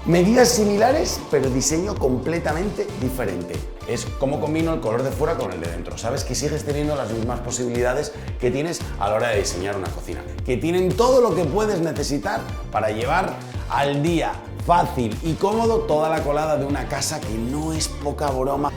Medidas similares, pero diseño completamente diferente. Es como combino el color de fuera con el de dentro. Sabes que sigues teniendo las mismas posibilidades que tienes a la hora de diseñar una cocina. Que tienen todo lo que puedes necesitar para llevar al día fácil y cómodo toda la colada de una casa, que no es poca broma.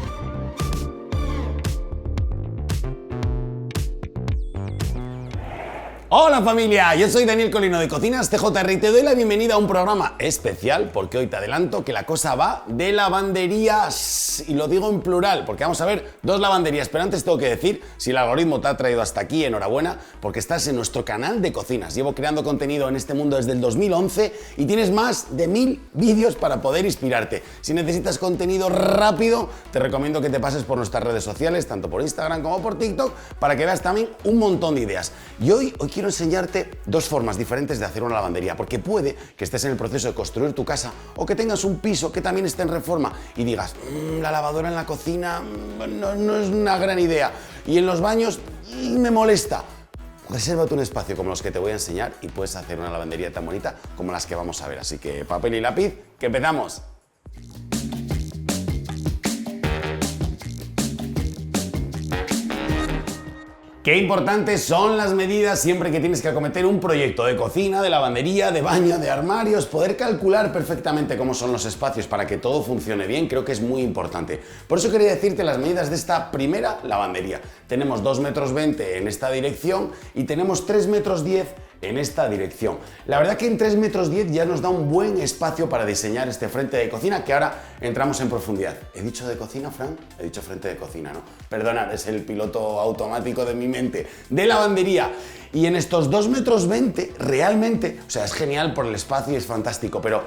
Hola familia, yo soy Daniel Colino de Cocinas TJR y te doy la bienvenida a un programa especial porque hoy te adelanto que la cosa va de lavanderías, y lo digo en plural porque vamos a ver dos lavanderías, pero antes tengo que decir, si el algoritmo te ha traído hasta aquí, enhorabuena, porque estás en nuestro canal de cocinas. Llevo creando contenido en este mundo desde el 2011 y tienes más de 1000 vídeos para poder inspirarte. Si necesitas contenido rápido, te recomiendo que te pases por nuestras redes sociales, tanto por Instagram como por TikTok, para que veas también un montón de ideas. Y hoy quiero enseñarte dos formas diferentes de hacer una lavandería, porque puede que estés en el proceso de construir tu casa o que tengas un piso que también esté en reforma y digas, la lavadora en la cocina no es una gran idea, y en los baños me molesta. Resérvate un espacio como los que te voy a enseñar y puedes hacer una lavandería tan bonita como las que vamos a ver. Así que papel y lápiz, que empezamos. Qué importantes son las medidas siempre que tienes que acometer un proyecto de cocina, de lavandería, de baño, de armarios. Poder calcular perfectamente cómo son los espacios para que todo funcione bien creo que es muy importante. Por eso quería decirte las medidas de esta primera lavandería. Tenemos 2,20 m en esta dirección y tenemos 3,10 m en esta dirección. La verdad que en 3,10 m ya nos da un buen espacio para diseñar este frente de cocina, que ahora entramos en profundidad. ¿He dicho de cocina, Fran? He dicho frente de cocina, ¿no? Perdonad, es el piloto automático de mi mente. De lavandería. Y en estos 2,20 m realmente, o sea, es genial por el espacio y es fantástico, pero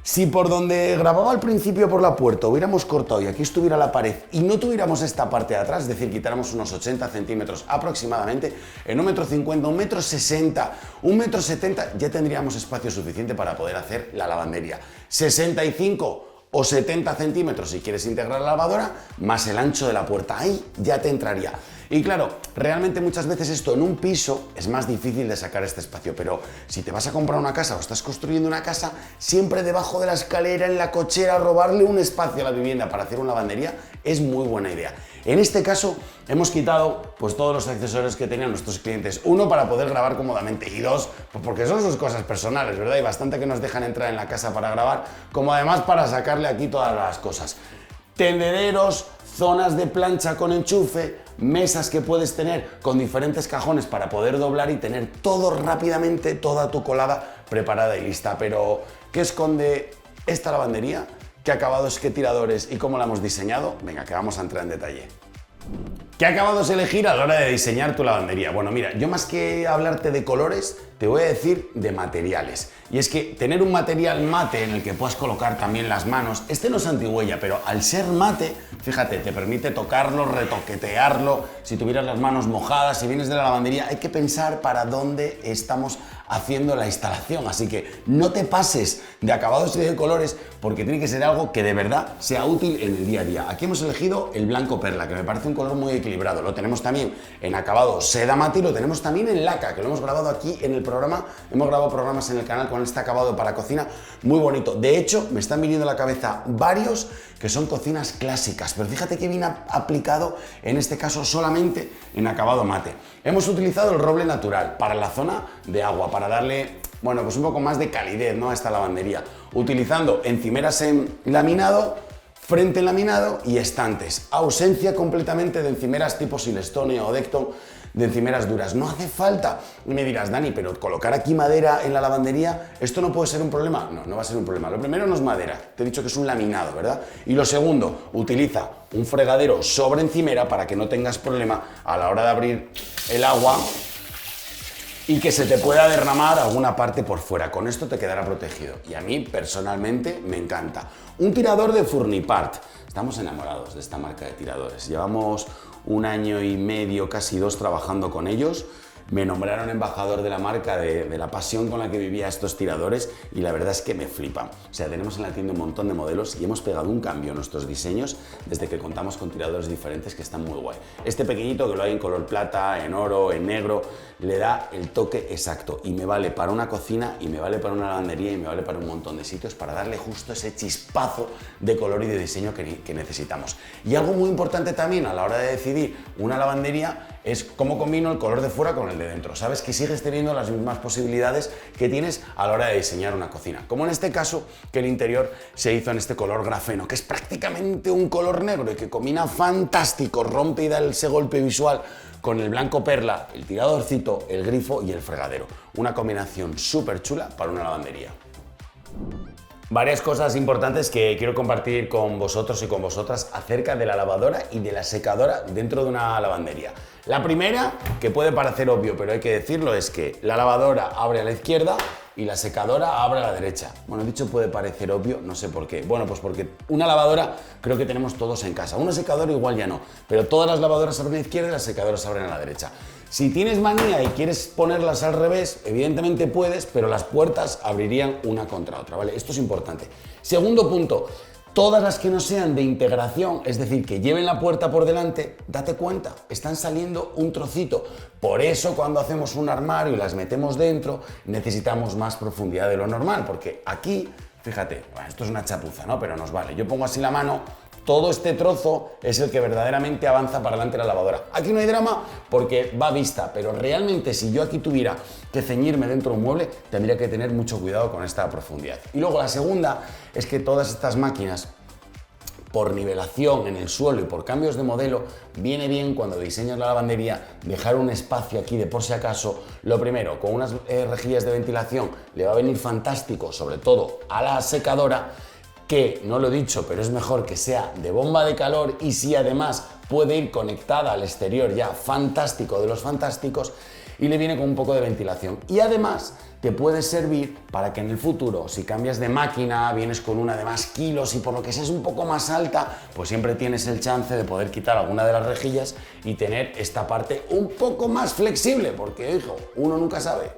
si por donde grababa al principio por la puerta hubiéramos cortado y aquí estuviera la pared y no tuviéramos esta parte de atrás, es decir, quitáramos unos 80 centímetros aproximadamente, en 1,50 m, 1,60 m, 1,70 m ya tendríamos espacio suficiente para poder hacer la lavandería. 65 o 70 centímetros si quieres integrar la lavadora, más el ancho de la puerta, ahí ya te entraría. Y claro, realmente muchas veces esto en un piso es más difícil de sacar este espacio, pero si te vas a comprar una casa o estás construyendo una casa, siempre debajo de la escalera, en la cochera, robarle un espacio a la vivienda para hacer una lavandería es muy buena idea. En este caso hemos quitado pues todos los accesorios que tenían nuestros clientes. Uno, para poder grabar cómodamente, y dos, pues porque son sus cosas personales, ¿verdad? Y bastante que nos dejan entrar en la casa para grabar, como además para sacarle aquí todas las cosas. Tendederos, zonas de plancha con enchufe, mesas que puedes tener con diferentes cajones para poder doblar y tener todo rápidamente, toda tu colada preparada y lista. Pero, ¿qué esconde esta lavandería? ¿Qué acabados, qué tiradores y cómo la hemos diseñado? Venga, que vamos a entrar en detalle. ¿Qué acabados elegir a la hora de diseñar tu lavandería? Bueno, mira, yo más que hablarte de colores, te voy a decir de materiales. Y es que tener un material mate en el que puedas colocar también las manos, este no es antihuella, pero al ser mate, fíjate, te permite tocarlo, retoquetearlo. Si tuvieras las manos mojadas, si vienes de la lavandería, hay que pensar para dónde estamos haciendo la instalación, así que no te pases de acabados y de colores, porque tiene que ser algo que de verdad sea útil en el día a día. Aquí hemos elegido el blanco perla, que me parece un color muy equilibrado. Lo tenemos también en acabado seda mate y lo tenemos también en laca, que lo hemos grabado aquí en el programa. Hemos grabado programas en el canal con este acabado para cocina muy bonito. De hecho, me están viniendo a la cabeza varios que son cocinas clásicas, pero fíjate que viene aplicado en este caso solamente en acabado mate. Hemos utilizado el roble natural para la zona de agua, para darle, bueno, pues un poco más de calidez, ¿no?, a esta lavandería, utilizando encimeras en laminado, frente en laminado y estantes. Ausencia completamente de encimeras tipo Silestone o Decton, de encimeras duras. No hace falta. Y me dirás, Dani, pero colocar aquí madera en la lavandería, ¿esto no puede ser un problema? No, no va a ser un problema. Lo primero no es madera, te he dicho que es un laminado, ¿verdad? Y lo segundo, utiliza un fregadero sobre encimera para que no tengas problema a la hora de abrir el agua y que se te pueda derramar alguna parte por fuera. Con esto te quedará protegido. Y a mí, personalmente, me encanta. Un tirador de Furnipart. Estamos enamorados de esta marca de tiradores. Llevamos 1 año y medio, casi 2, trabajando con ellos. me nombraron embajador de la marca, de la pasión con la que vivía estos tiradores, y la verdad es que me flipan. O sea, tenemos en la tienda un montón de modelos y hemos pegado un cambio en nuestros diseños desde que contamos con tiradores diferentes que están muy guay. Este pequeñito, que lo hay en color plata, en oro, en negro, le da el toque exacto y me vale para una cocina y me vale para una lavandería y me vale para un montón de sitios para darle justo ese chispazo de color y de diseño que necesitamos. Y algo muy importante también a la hora de decidir una lavandería es cómo combino el color de fuera con el de dentro. Sabes que sigues teniendo las mismas posibilidades que tienes a la hora de diseñar una cocina. Como en este caso, que el interior se hizo en este color grafeno, que es prácticamente un color negro y que combina fantástico, rompe y da ese golpe visual con el blanco perla, el tiradorcito, el grifo y el fregadero. Una combinación súper chula para una lavandería. Varias cosas importantes que quiero compartir con vosotros y con vosotras acerca de la lavadora y de la secadora dentro de una lavandería. La primera, que puede parecer obvio, pero hay que decirlo, es que la lavadora abre a la izquierda y la secadora abre a la derecha. Bueno, dicho puede parecer obvio, no sé por qué. Bueno, pues porque una lavadora creo que tenemos todos en casa. Una secadora igual ya no, pero todas las lavadoras abren a la izquierda y las secadoras abren a la derecha. Si tienes manía y quieres ponerlas al revés, evidentemente puedes, pero las puertas abrirían una contra otra, ¿vale? Esto es importante. Segundo punto, todas las que no sean de integración, es decir, que lleven la puerta por delante, date cuenta, están saliendo un trocito. Por eso cuando hacemos un armario y las metemos dentro, necesitamos más profundidad de lo normal, porque aquí, fíjate, bueno, esto es una chapuza, ¿no? Pero nos vale. Yo pongo así la mano. Todo este trozo es el que verdaderamente avanza para adelante la lavadora. Aquí no hay drama porque va a vista, pero realmente si yo aquí tuviera que ceñirme dentro de un mueble, tendría que tener mucho cuidado con esta profundidad. Y luego la segunda es que todas estas máquinas, por nivelación en el suelo y por cambios de modelo, viene bien cuando diseñas la lavandería dejar un espacio aquí de por si acaso. Lo primero, con unas rejillas de ventilación le va a venir fantástico, sobre todo a la secadora, que, no lo he dicho, pero es mejor que sea de bomba de calor y si además puede ir conectada al exterior, ya fantástico de los fantásticos, y le viene con un poco de ventilación. Y además te puede servir para que en el futuro, si cambias de máquina, vienes con una de más kilos y por lo que sea es un poco más alta, pues siempre tienes el chance de poder quitar alguna de las rejillas y tener esta parte un poco más flexible, porque, hijo, uno nunca sabe.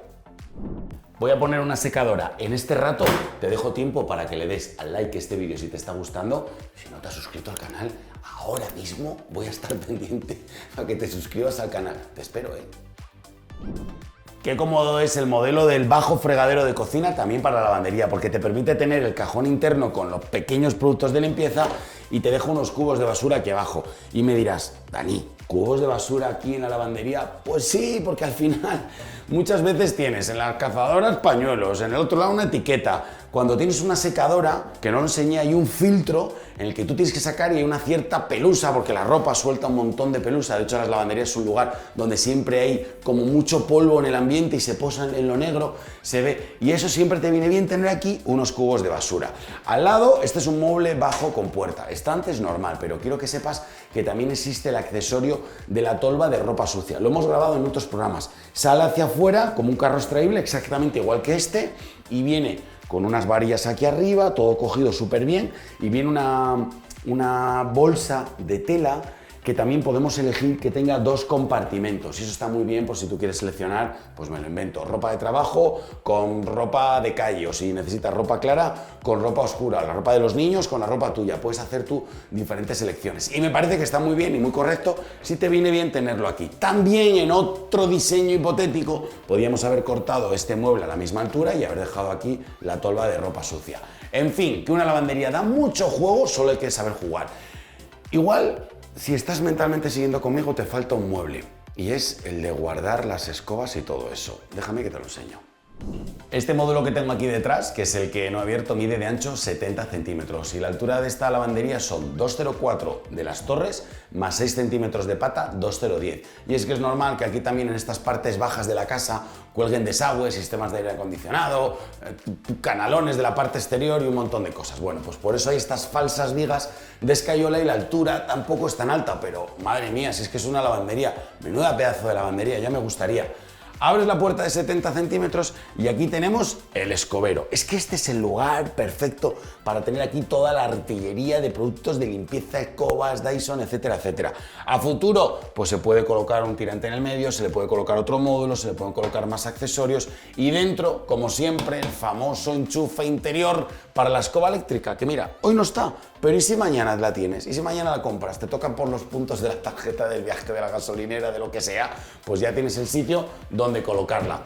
Voy a poner una secadora en este rato, te dejo tiempo para que le des al like a este vídeo si te está gustando. Si no te has suscrito al canal, ahora mismo voy a estar pendiente a que te suscribas al canal. Te espero, ¿eh? Qué cómodo es el modelo del bajo fregadero de cocina también para la lavandería, porque te permite tener el cajón interno con los pequeños productos de limpieza y te dejo unos cubos de basura aquí abajo. Y me dirás, Dani, ¿cubos de basura aquí en la lavandería? Pues sí, porque al final muchas veces tienes en las cazadoras pañuelos, en el otro lado una etiqueta. Cuando tienes una secadora, que no lo enseñé, hay un filtro en el que tú tienes que sacar y hay una cierta pelusa, porque la ropa suelta un montón de pelusa. De hecho, las lavanderías es un lugar donde siempre hay como mucho polvo en el ambiente y se posa en lo negro, se ve. Y eso siempre te viene bien tener aquí unos cubos de basura. Al lado, este es un mueble bajo con puerta. Estante es normal, pero quiero que sepas que también existe el accesorio de la tolva de ropa sucia. Lo hemos grabado en otros programas. Sale hacia afuera como un carro extraíble, exactamente igual que este, y viene con unas varillas aquí arriba, todo cogido súper bien, y viene una bolsa de tela que también podemos elegir que tenga dos compartimentos, y eso está muy bien por si tú quieres seleccionar, pues me lo invento, ropa de trabajo con ropa de calle, o si necesitas ropa clara con ropa oscura, la ropa de los niños con la ropa tuya, puedes hacer tú diferentes selecciones. Y me parece que está muy bien y muy correcto si te viene bien tenerlo aquí. También en otro diseño hipotético podríamos haber cortado este mueble a la misma altura y haber dejado aquí la tolva de ropa sucia. En fin, que una lavandería da mucho juego, solo hay que saber jugar. Igual, si estás mentalmente siguiendo conmigo, te falta un mueble, y es el de guardar las escobas y todo eso. Déjame que te lo enseño. Este módulo que tengo aquí detrás, que es el que no he abierto, mide de ancho 70 centímetros y la altura de esta lavandería son 2,04 de las torres más 6 centímetros de pata, 2,010. Y es que es normal que aquí también en estas partes bajas de la casa cuelguen desagües, sistemas de aire acondicionado, canalones de la parte exterior y un montón de cosas. Bueno, pues por eso hay estas falsas vigas de escayola y la altura tampoco es tan alta, pero madre mía, si es que es una lavandería, menuda pedazo de lavandería, ya me gustaría. Abres la puerta de 70 centímetros y aquí tenemos el escobero. Es que este es el lugar perfecto para tener aquí toda la artillería de productos de limpieza, escobas, Dyson, etcétera, etcétera. A futuro, pues se puede colocar un tirante en el medio, se le puede colocar otro módulo, se le pueden colocar más accesorios y dentro, como siempre, el famoso enchufe interior para la escoba eléctrica, que mira, hoy no está, pero ¿y si mañana la tienes? ¿Y si mañana la compras? Te tocan por los puntos de la tarjeta del viaje, de la gasolinera, de lo que sea, pues ya tienes el sitio donde colocarla.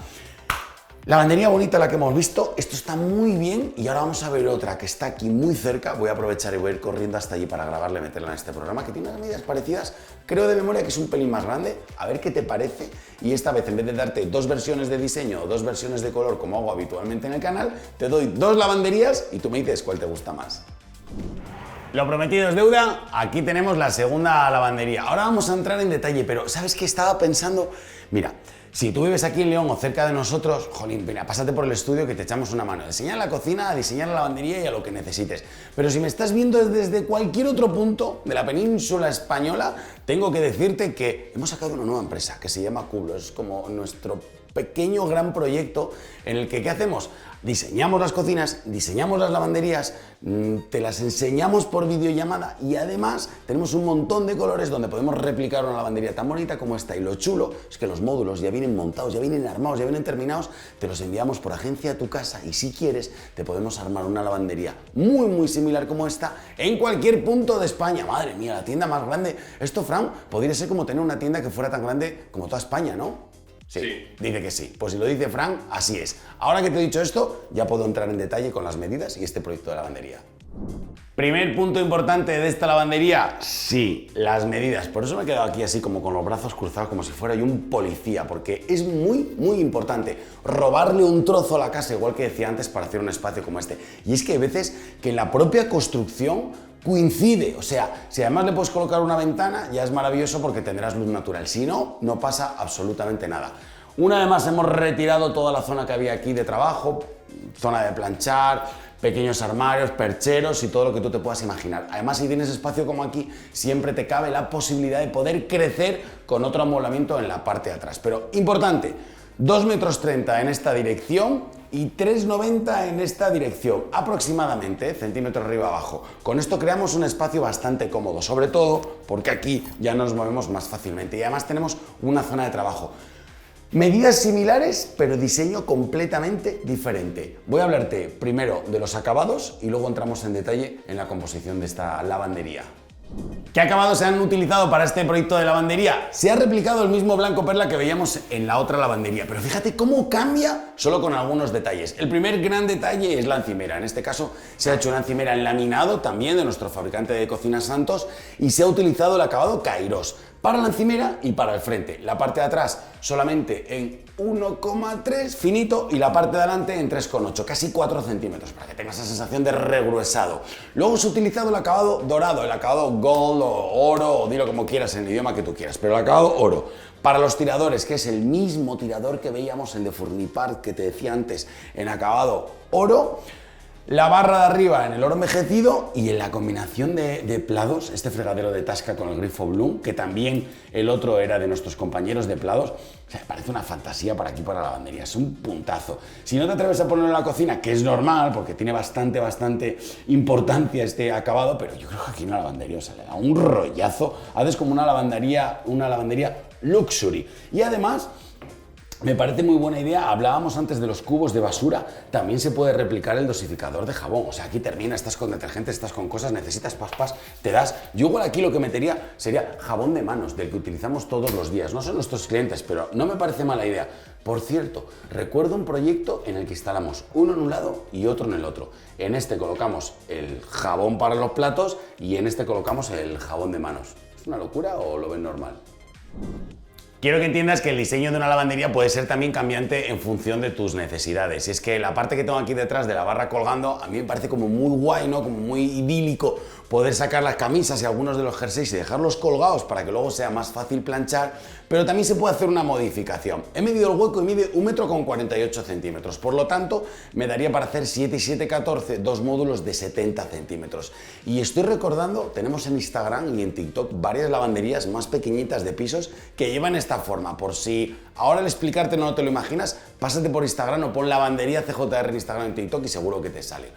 Lavandería bonita la que hemos visto, esto está muy bien y ahora vamos a ver otra que está aquí muy cerca. Voy a aprovechar y voy a ir corriendo hasta allí para grabarla y meterla en este programa, que tiene unas medidas parecidas, creo de memoria que es un pelín más grande, a ver qué te parece. Y esta vez, en vez de darte dos versiones de diseño o dos versiones de color como hago habitualmente en el canal, te doy dos lavanderías y tú me dices cuál te gusta más. Lo prometido es deuda, aquí tenemos la segunda lavandería. Ahora vamos a entrar en detalle, pero ¿sabes qué estaba pensando? Mira, si tú vives aquí en León o cerca de nosotros, jolín, mira, pásate por el estudio que te echamos una mano. Diseñar la cocina, a diseñar la lavandería y a lo que necesites. Pero si me estás viendo desde cualquier otro punto de la península española, tengo que decirte que hemos sacado una nueva empresa que se llama Cublo. Es como nuestro pequeño gran proyecto en el que ¿qué hacemos? Diseñamos las cocinas, diseñamos las lavanderías, te las enseñamos por videollamada y además tenemos un montón de colores donde podemos replicar una lavandería tan bonita como esta. Y lo chulo es que los módulos ya vienen montados, ya vienen armados, ya vienen terminados, te los enviamos por agencia a tu casa y si quieres te podemos armar una lavandería muy similar como esta en cualquier punto de España. Madre mía, la tienda más grande. Esto, Fran, podría ser como tener una tienda que fuera tan grande como toda España, ¿no? Sí, dice que sí. Pues si lo dice Fran, así es. Ahora que te he dicho esto, ya puedo entrar en detalle con las medidas y este proyecto de lavandería. Primer punto importante de esta lavandería, sí, las medidas. Por eso me he quedado aquí así como con los brazos cruzados, como si fuera yo un policía, porque es muy importante robarle un trozo a la casa, igual que decía antes, para hacer un espacio como este. Y es que hay veces que en la propia construcción coincide, o sea, si además le puedes colocar una ventana, ya es maravilloso porque tendrás luz natural. Si no, no pasa absolutamente nada. Una vez más hemos retirado toda la zona que había aquí de trabajo, zona de planchar, pequeños armarios, percheros y todo lo que tú te puedas imaginar. Además, si tienes espacio como aquí, siempre te cabe la posibilidad de poder crecer con otro amoblamiento en la parte de atrás. Pero importante, 2,30 metros en esta dirección y 3,90 en esta dirección, aproximadamente, centímetros arriba abajo. Con esto creamos un espacio bastante cómodo, sobre todo porque aquí ya nos movemos más fácilmente y además tenemos una zona de trabajo. Medidas similares, pero diseño completamente diferente. Voy a hablarte primero de los acabados y luego entramos en detalle en la composición de esta lavandería. ¿Qué acabados se han utilizado para este proyecto de lavandería? Se ha replicado el mismo blanco perla que veíamos en la otra lavandería, pero fíjate cómo cambia solo con algunos detalles. El primer gran detalle es la encimera. En este caso se ha hecho una encimera en laminado también de nuestro fabricante de cocinas Santos y se ha utilizado el acabado Kairos para la encimera y para el frente. La parte de atrás solamente en 1,3 finito y la parte de adelante en 3,8, casi 4 centímetros, para que tengas esa sensación de regruesado. Luego se ha utilizado el acabado dorado, el acabado gold o oro, o dilo como quieras en el idioma que tú quieras, pero el acabado oro. Para los tiradores, que es el mismo tirador que veíamos el de Furnipar que te decía antes, en acabado oro. La barra de arriba en el oro envejecido y en la combinación de plados, este fregadero de Tasca con el grifo Bloom, que también el otro era de nuestros compañeros de plados. O sea, parece una fantasía para aquí, para la lavandería, es un puntazo. Si no te atreves a ponerlo en la cocina, que es normal, porque tiene bastante importancia este acabado, pero yo creo que aquí en la lavandería, o sea, le da un rollazo, haces como una lavandería luxury. Y además, me parece muy buena idea, hablábamos antes de los cubos de basura, también se puede replicar el dosificador de jabón, o sea, aquí termina, estás con detergente, estás con cosas, necesitas paspas, te das. Yo igual aquí lo que metería sería jabón de manos, del que utilizamos todos los días, no son nuestros clientes, pero no me parece mala idea. Por cierto, recuerdo un proyecto en el que instalamos uno en un lado y otro en el otro. En este colocamos el jabón para los platos y en este colocamos el jabón de manos. ¿Es una locura o lo ven normal? Quiero que entiendas que el diseño de una lavandería puede ser también cambiante en función de tus necesidades. Y es que la parte que tengo aquí detrás de la barra colgando a mí me parece como muy guay, ¿no? Como muy idílico, poder sacar las camisas y algunos de los jerseys y dejarlos colgados para que luego sea más fácil planchar, pero también se puede hacer una modificación. He medido el hueco y mide 1,48 m, por lo tanto me daría para hacer 7 y 7, 14, dos módulos de 70 centímetros. Y estoy recordando, tenemos en Instagram y en TikTok varias lavanderías más pequeñitas de pisos que llevan esta forma. Por si ahora al explicarte no te lo imaginas, pásate por Instagram o pon lavandería CJR en Instagram y en TikTok y seguro que te sale.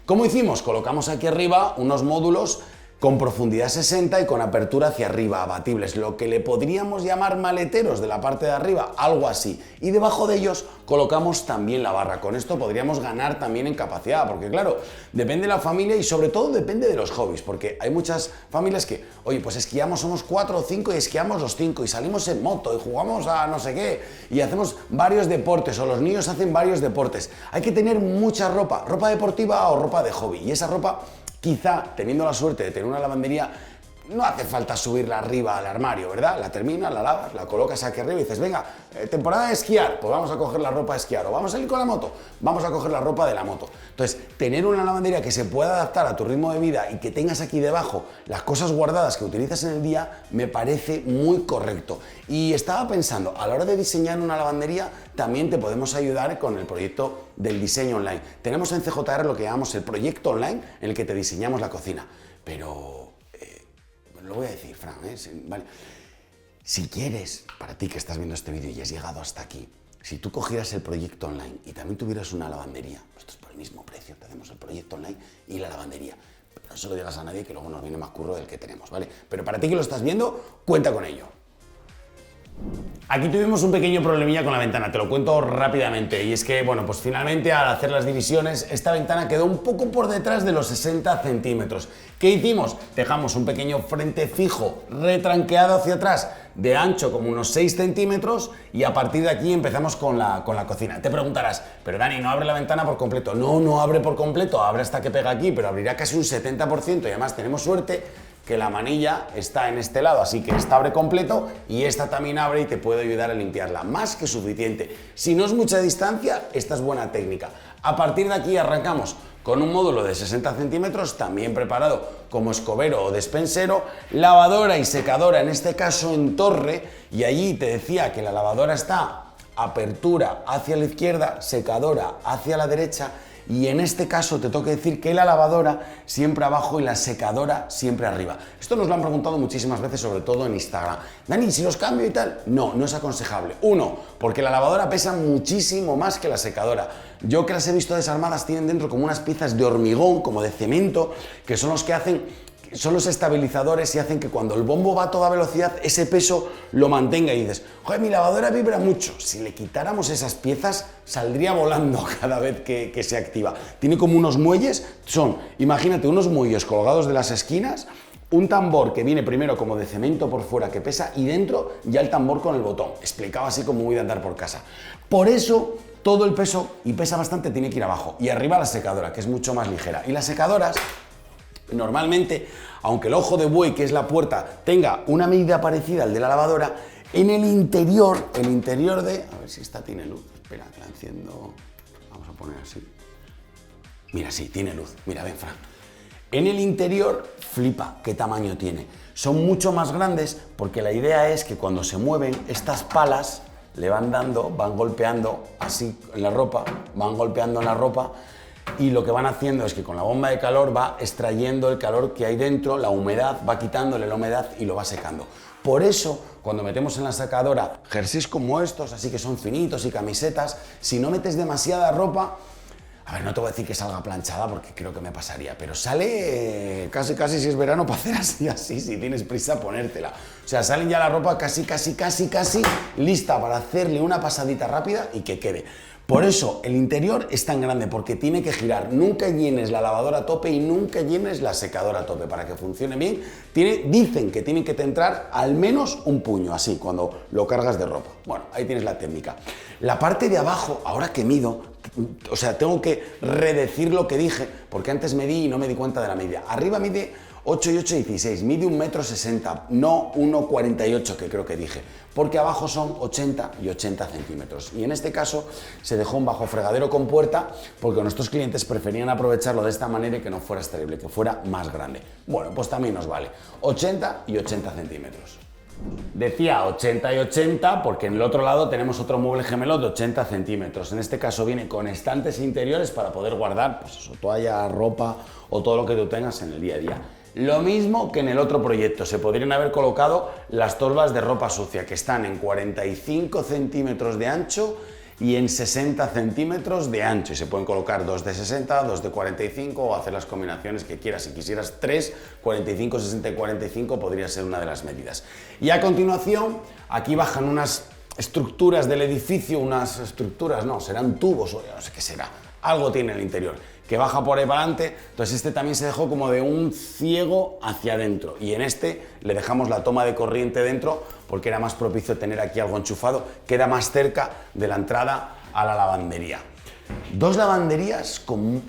¿Cómo hicimos? Colocamos aquí arriba unos módulos con profundidad 60 y con apertura hacia arriba, abatibles, lo que le podríamos llamar maleteros de la parte de arriba, algo así. Y debajo de ellos colocamos también la barra. Con esto podríamos ganar también en capacidad, porque claro, depende de la familia y sobre todo depende de los hobbies, porque hay muchas familias que, oye, pues esquiamos, somos 4 o 5 y esquiamos los 5 y salimos en moto y jugamos a no sé qué y hacemos varios deportes o los niños hacen varios deportes. Hay que tener mucha ropa, ropa deportiva o ropa de hobby, y esa ropa quizá, teniendo la suerte de tener una lavandería, no hace falta subirla arriba al armario, ¿verdad? La terminas, la lavas, la colocas aquí arriba y dices, venga, temporada de esquiar, pues vamos a coger la ropa de esquiar, o vamos a salir con la moto, vamos a coger la ropa de la moto. Entonces, tener una lavandería que se pueda adaptar a tu ritmo de vida y que tengas aquí debajo las cosas guardadas que utilizas en el día, me parece muy correcto. Y estaba pensando, a la hora de diseñar una lavandería, también te podemos ayudar con el proyecto del diseño online. Tenemos en CJR lo que llamamos el proyecto online, en el que te diseñamos la cocina, pero lo voy a decir, Fran, vale. Si quieres, para ti que estás viendo este vídeo y has llegado hasta aquí, si tú cogieras el proyecto online y también tuvieras una lavandería, esto es por el mismo precio, te hacemos el proyecto online y la lavandería. Pero no se lo digas a nadie que luego nos viene más curro del que tenemos, ¿vale? Pero para ti que lo estás viendo, cuenta con ello. Aquí tuvimos un pequeño problemilla con la ventana, te lo cuento rápidamente, y es que, bueno, pues finalmente al hacer las divisiones, esta ventana quedó un poco por detrás de los 60 centímetros. ¿Qué hicimos? Dejamos un pequeño frente fijo retranqueado hacia atrás, de ancho como unos 6 centímetros, y a partir de aquí empezamos con la cocina. Te preguntarás, pero Dani, ¿no abre la ventana por completo? No, no abre por completo, abre hasta que pega aquí, pero abrirá casi un 70%, y además tenemos suerte que la manilla está en este lado, así que esta abre completo y esta también abre y te puede ayudar a limpiarla, más que suficiente. Si no es mucha distancia, esta es buena técnica. A partir de aquí arrancamos con un módulo de 60 centímetros, también preparado como escobero o despensero, lavadora y secadora, en este caso en torre, y allí te decía que la lavadora está apertura hacia la izquierda, secadora hacia la derecha, y en este caso te tengo que decir que la lavadora siempre abajo y la secadora siempre arriba. Esto nos lo han preguntado muchísimas veces, sobre todo en Instagram. Dani, ¿si los cambio y tal? No, no es aconsejable. Uno, porque la lavadora pesa muchísimo más que la secadora. Yo que las he visto desarmadas, tienen dentro como unas piezas de hormigón, como de cemento, que son los que hacen... Son los estabilizadores y hacen que cuando el bombo va a toda velocidad, ese peso lo mantenga y dices, joder, mi lavadora vibra mucho. Si le quitáramos esas piezas, saldría volando cada vez que se activa. Tiene como unos muelles, imagínate, unos muelles colgados de las esquinas, un tambor que viene primero como de cemento por fuera que pesa y dentro ya el tambor con el botón. Explicado así como voy a andar por casa. Por eso todo el peso, y pesa bastante, tiene que ir abajo. Y arriba la secadora, que es mucho más ligera. Y las secadoras... Normalmente, aunque el ojo de buey, que es la puerta, tenga una medida parecida al de la lavadora, en el interior de... A ver si esta tiene luz. Espera, que la enciendo. Vamos a poner así. Mira, sí, tiene luz. Mira, ven, Fran. En el interior, flipa qué tamaño tiene. Son mucho más grandes porque la idea es que cuando se mueven, estas palas le van dando, van golpeando así en la ropa, van golpeando en la ropa, y lo que van haciendo es que con la bomba de calor va extrayendo el calor que hay dentro, la humedad, va quitándole la humedad y lo va secando. Por eso, cuando metemos en la secadora jerseys como estos, así que son finitos y camisetas, si no metes demasiada ropa, a ver, no te voy a decir que salga planchada porque creo que me pasaría, pero sale casi si es verano para hacer así, si tienes prisa ponértela. O sea, salen ya la ropa casi lista para hacerle una pasadita rápida y que quede. Por eso el interior es tan grande, porque tiene que girar. Nunca llenes la lavadora a tope y nunca llenes la secadora a tope. Para que funcione bien, dicen que tienen que entrar al menos un puño, así, cuando lo cargas de ropa. Bueno, ahí tienes la técnica. La parte de abajo, ahora que mido, o sea, tengo que redecir lo que dije, porque antes medí y no me di cuenta de la medida. Arriba mide 8 y 8, 16. Mide 1,60 m, no 1,48 que creo que dije, porque abajo son 80 y 80 centímetros. Y en este caso se dejó un bajo fregadero con puerta porque nuestros clientes preferían aprovecharlo de esta manera y que no fuera extraíble, que fuera más grande. Bueno, pues también nos vale 80 y 80 centímetros. Decía 80 y 80 porque en el otro lado tenemos otro mueble gemelo de 80 centímetros. En este caso viene con estantes interiores para poder guardar pues eso, toalla, ropa o todo lo que tú tengas en el día a día. Lo mismo que en el otro proyecto, se podrían haber colocado las torbas de ropa sucia que están en 45 centímetros de ancho y en 60 centímetros de ancho, y se pueden colocar dos de 60, dos de 45 o hacer las combinaciones que quieras. Si quisieras 3, 45, 60 y 45 podría ser una de las medidas. Y a continuación aquí bajan unas estructuras del edificio, unas estructuras, no, serán tubos o no sé qué será, algo tiene en el interior que baja por ahí para adelante. Entonces este también se dejó como de un ciego hacia adentro, y en este le dejamos la toma de corriente dentro porque era más propicio tener aquí algo enchufado, queda más cerca de la entrada a la lavandería. Dos lavanderías con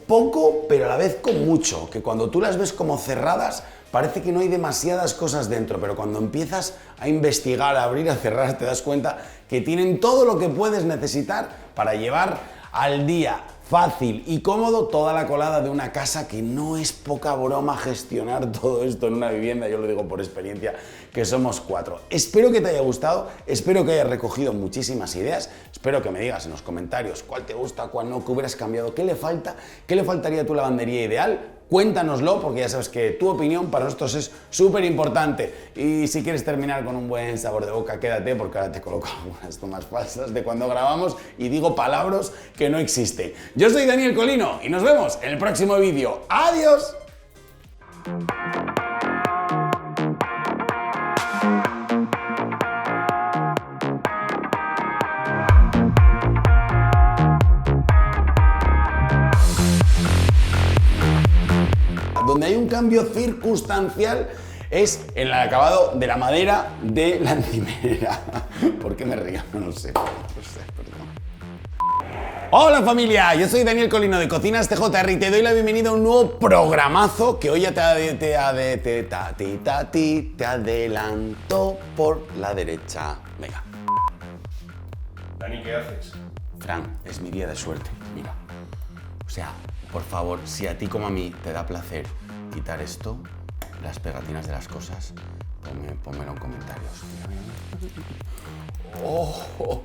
poco, pero a la vez con mucho, que cuando tú las ves como cerradas parece que no hay demasiadas cosas dentro, pero cuando empiezas a investigar, a abrir, a cerrar, te das cuenta que tienen todo lo que puedes necesitar para llevar al día fácil y cómodo toda la colada de una casa, que no es poca broma gestionar todo esto en una vivienda. Yo lo digo por experiencia, que somos 4. Espero que te haya gustado, espero que hayas recogido muchísimas ideas, espero que me digas en los comentarios cuál te gusta, cuál no, qué hubieras cambiado, qué le falta, qué le faltaría a tu lavandería ideal. Cuéntanoslo, porque ya sabes que tu opinión para nosotros es súper importante. Y si quieres terminar con un buen sabor de boca, quédate, porque ahora te coloco algunas tomas falsas de cuando grabamos y digo palabras que no existen. Yo soy Daniel Colino y nos vemos en el próximo vídeo. ¡Adiós! Donde hay un cambio circunstancial es en el acabado de la madera de la encimera. ¿Por qué me río? No sé, perdón. Hola familia, yo soy Daniel Colino de Cocinas TJR y te doy la bienvenida a un nuevo programazo que hoy ya te adelanto por la derecha. Venga. Dani, ¿qué haces? Fran, es mi día de suerte, mira. O sea, por favor, si a ti como a mí te da placer quitar esto, las pegatinas de las cosas, pónmelo en comentarios. Mira, mira, mira. Oh,